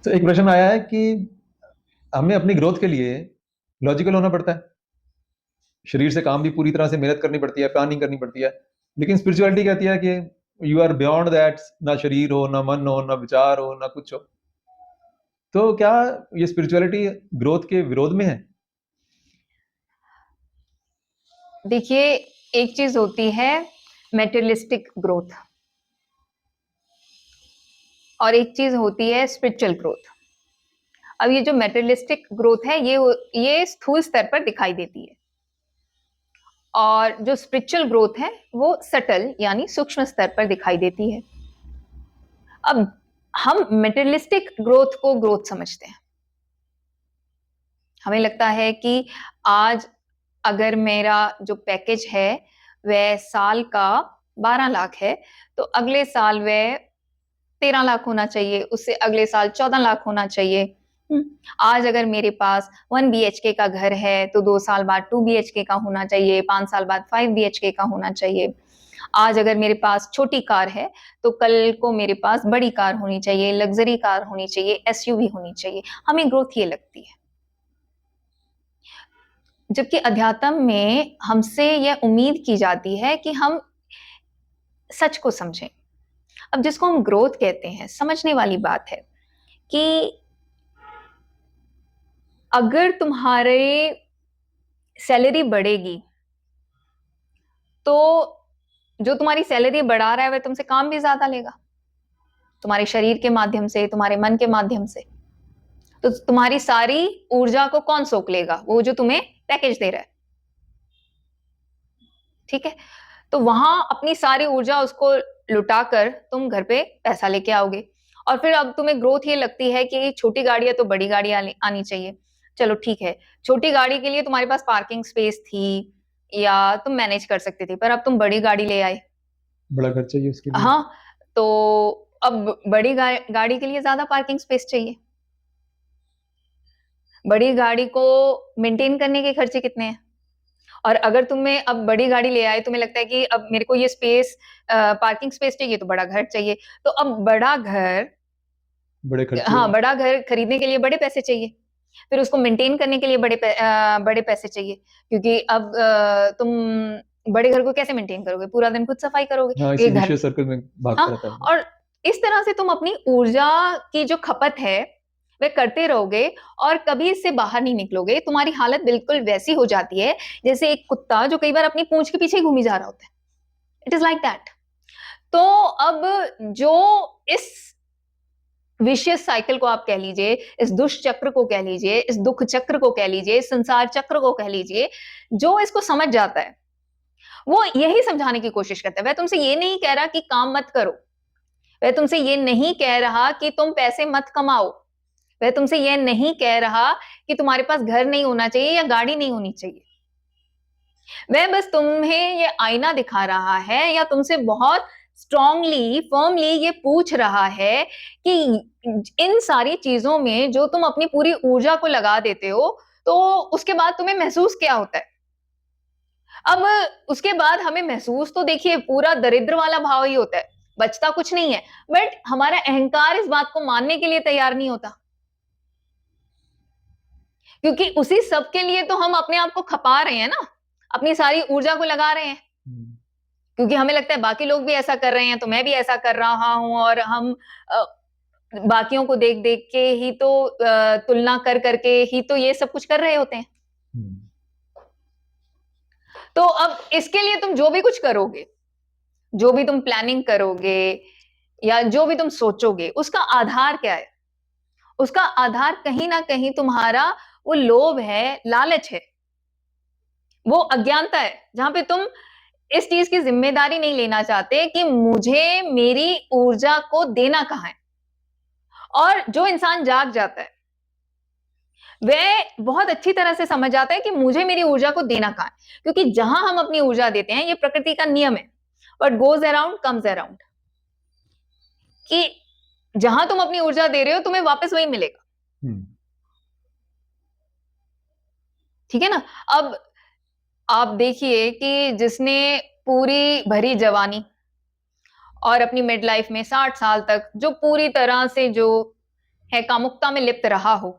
तो एक प्रश्न आया है कि हमें अपनी ग्रोथ के लिए लॉजिकल होना पड़ता है। शरीर से काम भी पूरी तरह से मेहनत करनी पड़ती है, प्लानिंग करनी पड़ती है। लेकिन स्पिरिचुअलिटी कहती है कि यू आर बियॉन्ड दैट, ना शरीर हो, ना मन हो, ना विचार हो, ना कुछ हो। तो क्या ये स्पिरिचुअलिटी ग्रोथ के विरोध में है? देखिए, एक चीज होती है मेटेरियलिस्टिक ग्रोथ और एक चीज होती है स्पिरिचुअल ग्रोथ। अब ये जो मेटेरियलिस्टिक ग्रोथ है ये स्थूल स्तर पर दिखाई देती है, और जो स्पिरिचुअल ग्रोथ है वो सटल यानी सूक्ष्म स्तर पर दिखाई देती है। अब हम मेटेरियलिस्टिक ग्रोथ को ग्रोथ समझते हैं। हमें लगता है कि आज अगर मेरा जो पैकेज है वह साल का 12 लाख है, तो अगले साल वह 13 लाख होना चाहिए, उससे अगले साल 14 लाख होना चाहिए। आज अगर मेरे पास 1 BHK का घर है तो 2 साल बाद 2 BHK का होना चाहिए, 5 साल बाद 5 BHK का होना चाहिए। आज अगर मेरे पास छोटी कार है तो कल को मेरे पास बड़ी कार होनी चाहिए, लग्जरी कार होनी चाहिए, SUV होनी चाहिए। हमें ग्रोथ ये लगती है, जबकि अध्यात्म में हमसे यह उम्मीद की जाती है कि हम सच को समझें। अब जिसको हम ग्रोथ कहते हैं, समझने वाली बात है कि अगर तुम्हारे सैलरी बढ़ेगी तो जो तुम्हारी सैलरी बढ़ा रहा है वह तुमसे काम भी ज्यादा लेगा, तुम्हारे शरीर के माध्यम से, तुम्हारे मन के माध्यम से। तो तुम्हारी सारी ऊर्जा को कौन सोख लेगा? वो जो तुम्हें पैकेज दे रहा है। ठीक है, तो वहां अपनी सारी ऊर्जा उसको लुटाकर तुम घर पे पैसा लेके आओगे। और फिर अब तुम्हें ग्रोथ ये लगती है कि छोटी गाड़ी है तो बड़ी गाड़ी आनी चाहिए। चलो ठीक है, छोटी गाड़ी के लिए तुम्हारे पास पार्किंग स्पेस थी या तुम मैनेज कर सकते थे, पर अब तुम बड़ी गाड़ी ले आए। बड़ा खर्चा चाहिए उसके लिए। हाँ, तो अब बड़ी गाड़ी के लिए ज्यादा पार्किंग स्पेस चाहिए। बड़ी गाड़ी को मेंटेन करने के खर्चे कितने हैं? और अगर तुम्हें अब बड़ी गाड़ी ले आए, तुम्हें लगता है कि अब मेरे को ये स्पेस, पार्किंग स्पेस चाहिए, तो बड़ा घर चाहिए। तो अब बड़ा घर, बड़े खर्चे हाँ, होंगे। बड़ा घर खरीदने के लिए बड़े पैसे चाहिए, फिर उसको मेंटेन करने के लिए बड़े पैसे चाहिए। क्योंकि अब तुम बड़े घर को कैसे मेंटेन करोगे? पूरा दिन खुद सफाई करोगे हाँ, ये इसी घर। विशेष सर्कल में भागता हाँ, रहता है। और इस तरह से तुम अपनी ऊर्जा की जो खपत है वह करते रहोगे और कभी इससे बाहर नहीं निकलोगे। तुम्हारी हालत बिल्कुल वैसी हो जाती है जैसे एक कुत्ता जो कई बार अपनी पूंछ के पीछे घूमी जा रहा होता है। It is like that. तो अब जो इस विशियस साइकिल को आप कह लीजिए, इस दुष्चक्र को कह लीजिए, इस दुख चक्र को कह लीजिए, इस संसार चक्र को कह लीजिए, जो इसको समझ जाता है वो यही समझाने की कोशिश करता है। वह तुमसे ये नहीं कह रहा कि काम मत करो, वह तुमसे ये नहीं कह रहा कि तुम पैसे मत कमाओ, वह तुमसे ये नहीं कह रहा कि तुम्हारे पास घर नहीं होना चाहिए या गाड़ी नहीं होनी चाहिए। वह बस तुम्हें ये आईना दिखा रहा है या तुमसे बहुत स्ट्रांगली, फर्मली ये पूछ रहा है कि इन सारी चीजों में जो तुम अपनी पूरी ऊर्जा को लगा देते हो, तो उसके बाद तुम्हें महसूस क्या होता है? अब उसके बाद हमें महसूस तो देखिए पूरा दरिद्र वाला भाव ही होता है, बचता कुछ नहीं है। बट हमारा अहंकार इस बात को मानने के लिए तैयार नहीं होता, क्योंकि उसी सब के लिए तो हम अपने आप को खपा रहे हैं ना, अपनी सारी ऊर्जा को लगा रहे हैं। क्योंकि हमें लगता है बाकी लोग भी ऐसा कर रहे हैं तो मैं भी ऐसा कर रहा हूं, और हम बाकियों को देख देख के ही तो, तुलना कर करके ही तो ये सब कुछ कर रहे होते हैं। तो अब इसके लिए तुम जो भी कुछ करोगे, जो भी तुम प्लानिंग करोगे या जो भी तुम सोचोगे, उसका आधार क्या है? उसका आधार कहीं ना कहीं तुम्हारा वो लोभ है, लालच है, वो अज्ञानता है, जहां पे तुम इस चीज की जिम्मेदारी नहीं लेना चाहते कि मुझे मेरी ऊर्जा को देना कहाँ है। और जो इंसान जाग जाता है वह बहुत अच्छी तरह से समझ जाता है कि मुझे मेरी ऊर्जा को देना कहाँ है, क्योंकि जहां हम अपनी ऊर्जा देते हैं, ये प्रकृति का नियम है, but goes around comes around, कि जहां तुम अपनी ऊर्जा दे रहे हो तुम्हें वापस वही मिलेगा। ठीक है ना? अब आप देखिए कि जिसने पूरी भरी जवानी और अपनी मिड लाइफ में 60 साल तक जो पूरी तरह से जो है कामुकता में लिप्त रहा हो,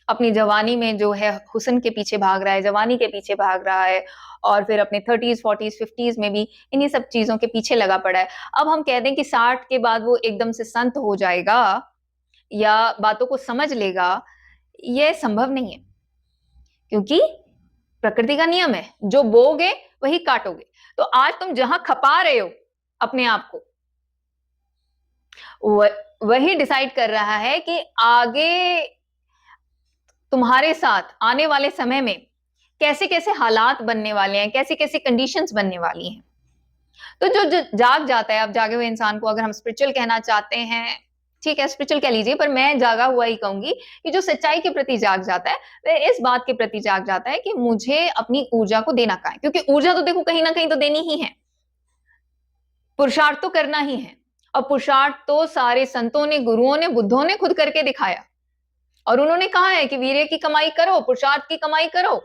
अपनी जवानी में जो है हुस्न के पीछे भाग रहा है, जवानी के पीछे भाग रहा है, और फिर अपने 30s 40s 50s में भी इन्हीं सब चीजों के पीछे लगा पड़ा है। अब हम कह दें कि 60 के बाद वो एकदम से संत हो जाएगा या बातों को समझ लेगा, यह संभव नहीं है, क्योंकि प्रकृति का नियम है, जो बोगे वही काटोगे। तो आज तुम जहां खपा रहे हो अपने आप को, वही डिसाइड कर रहा है कि आगे तुम्हारे साथ आने वाले समय में कैसे कैसे हालात बनने वाले हैं, कैसी कैसी कंडीशंस बनने वाली हैं। तो जो जाग जाता है, अब जागे हुए इंसान को अगर हम स्पिरिचुअल कहना चाहते हैं, ठीक है स्पिरिचुअल कह लीजिए, पर मैं जागा हुआ ही कहूंगी कि जो सच्चाई के प्रति जाग जाता है वह इस बात के प्रति जाग जाता है कि मुझे अपनी ऊर्जा को देना कहाँ है, क्योंकि ऊर्जा तो देखो कहीं ना कहीं तो देनी ही है, पुरुषार्थ तो करना ही है। और पुरुषार्थ तो सारे संतों ने, गुरुओं ने, बुद्धों ने खुद करके दिखाया, और उन्होंने कहा है कि वीर्य की कमाई करो, पुरुषार्थ की कमाई करो।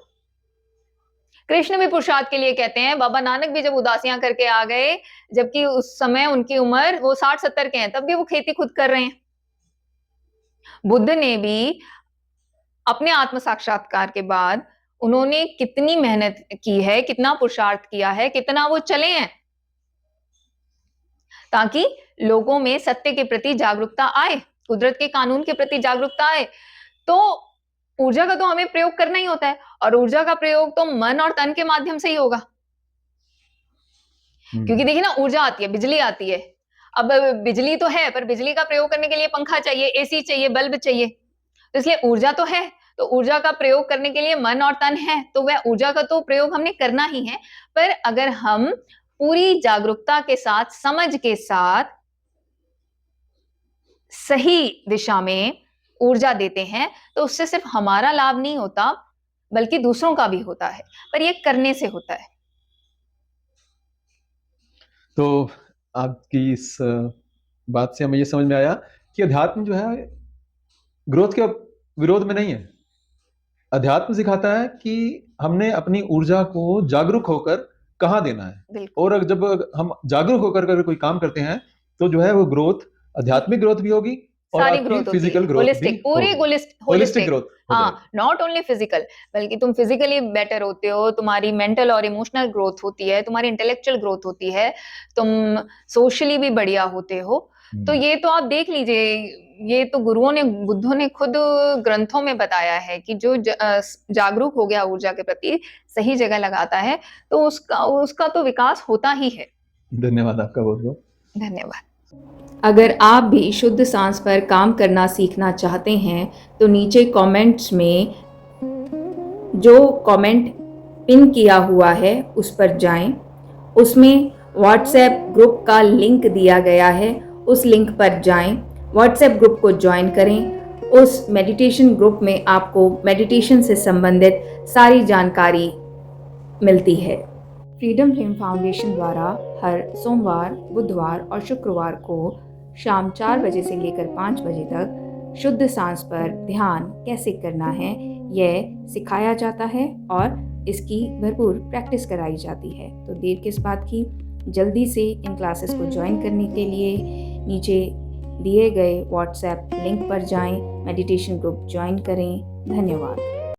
कृष्ण भी पुरुषार्थ के लिए कहते हैं। बाबा नानक भी जब उदासियां करके आ गए, जबकि उस समय उनकी उम्र वो 60-70 के हैं, तब भी वो खेती खुद कर रहे हैं। बुद्ध ने भी अपने आत्म साक्षात्कार के बाद उन्होंने कितनी मेहनत की है, कितना पुरुषार्थ किया है, कितना वो चले हैं, ताकि लोगों में सत्य के प्रति जागरूकता आए, कुदरत के कानून के प्रति जागरूकता आए। तो ऊर्जा का तो हमें प्रयोग करना ही होता है, और ऊर्जा का प्रयोग तो मन और तन के माध्यम से ही होगा। क्योंकि देखिए ना, ऊर्जा आती है, बिजली आती है। अब बिजली तो है, पर बिजली का प्रयोग करने के लिए पंखा चाहिए, एसी चाहिए, बल्ब चाहिए। तो इसलिए ऊर्जा तो है, तो ऊर्जा का प्रयोग करने के लिए मन और तन है, तो वह ऊर्जा का तो प्रयोग हमने करना ही है। पर अगर हम पूरी जागरूकता के साथ, समझ के साथ सही दिशा में ऊर्जा देते हैं, तो उससे सिर्फ हमारा लाभ नहीं होता, बल्कि दूसरों का भी होता है, पर यह करने से होता है। तो आपकी इस बात से हमें ये समझ में आया कि अध्यात्म जो है ग्रोथ के विरोध में नहीं है। अध्यात्म सिखाता है कि हमने अपनी ऊर्जा को जागरूक होकर कहाँ देना है, बिल्कुल, और जब हम जागरूक होकर अगर कोई काम करते हैं तो जो है वो ग्रोथ, आध्यात्मिक ग्रोथ भी होगी और सारी आपकी ग्रोथ होती है, फिजिकल ग्रोथ भी होलिस्टिक, पूरी होगी, होलिस्टिक, होलिस्टिक ग्रोथ हो हाँ, जाएगी। नॉट ओनली फिजिकल, बल्कि तुम फिजिकली बेटर होते हो, तुम्हारी मेंटल और इमोशनल ग्रोथ होती है, तुम्हारी इंटेलेक्चुअल ग्रोथ होती है, तुम सोशली भी बढ़िया होते हो। तो ये तो आप देख लीजिए, ये तो गुरुओं ने, बुद्धों ने खुद ग्रंथों में बताया है कि जो जागरूक हो गया ऊर्जा के प्रति, सही जगह लगाता है, तो उसका तो विकास होता ही है। धन्यवाद आपका बहुत बहुत। धन्यवाद। अगर आप भी शुद्ध सांस पर काम करना सीखना चाहते हैं, तो नीचे कमेंट्स में जो कमेंट पिन किया हुआ है उस पर जाएं। उसमें व्हाट्सएप ग्रुप का लिंक दिया गया है, उस लिंक पर जाएं, व्हाट्सएप ग्रुप को ज्वाइन करें। उस मेडिटेशन ग्रुप में आपको मेडिटेशन से संबंधित सारी जानकारी मिलती है। फ्रीडम फ्लेम फाउंडेशन द्वारा हर सोमवार, बुधवार और शुक्रवार को शाम 4 बजे से लेकर 5 बजे तक शुद्ध सांस पर ध्यान कैसे करना है यह सिखाया जाता है, और इसकी भरपूर प्रैक्टिस कराई जाती है। तो देर किस बात की, जल्दी से इन क्लासेस को ज्वाइन करने के लिए नीचे दिए गए व्हाट्सएप लिंक पर जाएं, मेडिटेशन ग्रुप ज्वाइन करें। धन्यवाद।